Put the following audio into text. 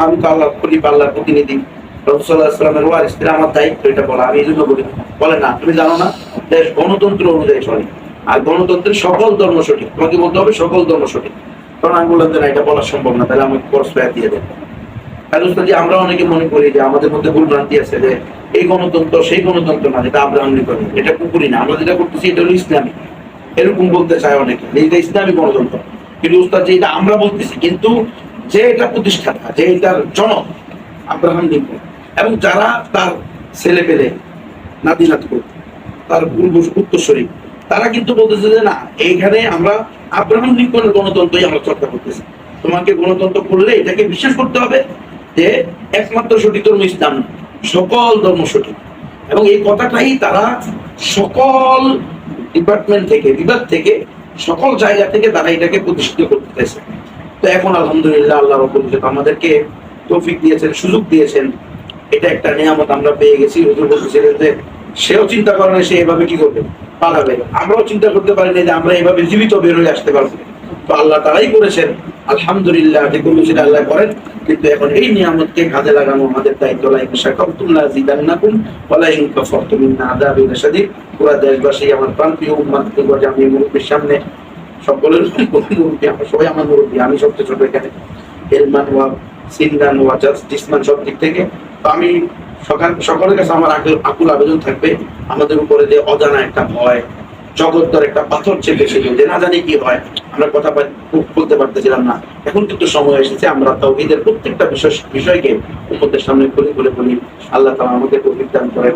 আমি তো আল্লাহ খলিফ, আল্লাহর প্রতিনিধি, রাসূলুল্লাহ সাল্লাল্লাহু আলাইহি ওয়াসাল্লামের ওয়ারিস, আমার দায়িত্ব এটা বলা, আমি এই জন্য বলি। বলে না, তুমি জানো না দেশ গণতন্ত্র অনুযায়ী চলে, আর গণতন্ত্রের সকল ধর্ম সঠিক, তোমাকে বলতে হবে সকল ধর্ম সঠিক। কারণ আমি বললাম যে না, এটা বলা সম্ভব না, তাহলে আমাকে পরস্পর দিয়ে দেন। আমরা অনেকে মনে করি যে আমাদের মধ্যে ভুল ভ্রান্তি আছে যে এই গণতন্ত্র সেই গণতন্ত্র না, যেটা আব্রাহাম লিঙ্কন, এটা কুকুরি না, আমরা যেটা করতেছি এটা হলো ইসলামী, এরকম বলতে চায় অনেকে, এটা ইসলামী গণতন্ত্র। কিন্তু উস্তাদ যে এটা আমরা বলতেছি, কিন্তু যে এটা প্রতিষ্ঠাতা, যে এটার জনক আব্রাহাম লিঙ্কন, এবং যারা তার ছেলে পেলে নাতি নাতকুর, তার পূর্ব উত্তরসূরি, তারা কিন্তু বলতেছে যে না, এইখানে আমরা আব্রাহাম লিঙ্কনের গণতন্ত্রই আমরা চর্চা করতেছি। তোমাকে গণতন্ত্র করলে এটাকে বিশ্বাস করতে হবে যে একমাত্র সঠিক ধর্ম ইসলাম, সকল ধর্ম সঠিক। এবং এই কথাটাই তারা সকল ডিপার্টমেন্ট থেকে, বিভাগ থেকে, সকল জায়গা থেকে তারা এটাকে প্রতিষ্ঠিত করতে চাইছে। তো এখন আলহামদুলিল্লাহ আল্লাহ রাব্বুল ইজ্জত আমাদেরকে তৌফিক দিয়েছেন, সুযোগ দিয়েছেন, এটা একটা নিয়ামত আমরা পেয়ে গেছি। হুজুর বলতেছিলেন যে সেও চিন্তা করে না সে এভাবে কি করবে, পালাবে, আমরাও চিন্তা করতে পারিনি যে আমরা এভাবে জীবিত বের হয়ে আসতে পারবো। তো আল্লাহ তারাই করেছেন, আলহামদুলিল্লাহ, যে কোনো সেটা আল্লাহ করেন। কিন্তু এখন এই নিয়ামতকে কাজে লাগানো আমাদের দায়িত্ব। লাইক শাকারতুম লাযিদান্নাকুম ওয়া লা ইন কাফারতুম ইন্না আযাবি লাশাদীদ। পুরা দেশবাসী, আমার প্রান্তীয় উম্মাত, আমি মুরব্বির সামনে সকলের মুরব্বী, আমরা সবাই আমার মুরব্বী, আমি সবচেয়ে ছোট এখানে, এলমান ওয়া সিন্দান ওয়া জিসমান সব দিক থেকে। তো আমি সকলের কাছে আমার আকুল আবেদন থাকবে, আমাদের উপরে যে অজানা একটা ভয়, জগৎটার একটা পাথর চেপেছিল যে না জানি কি হয়, আমরা কথা বলতে পারতেছিলাম না। এখন কিন্তু সময় এসেছে আমরা তাওহীদের প্রত্যেকটা বিষয়কে উম্মতের সামনে খুলে খুলে বলি। আল্লাহ তাআলা আমাদের তৌফিক দান করেন।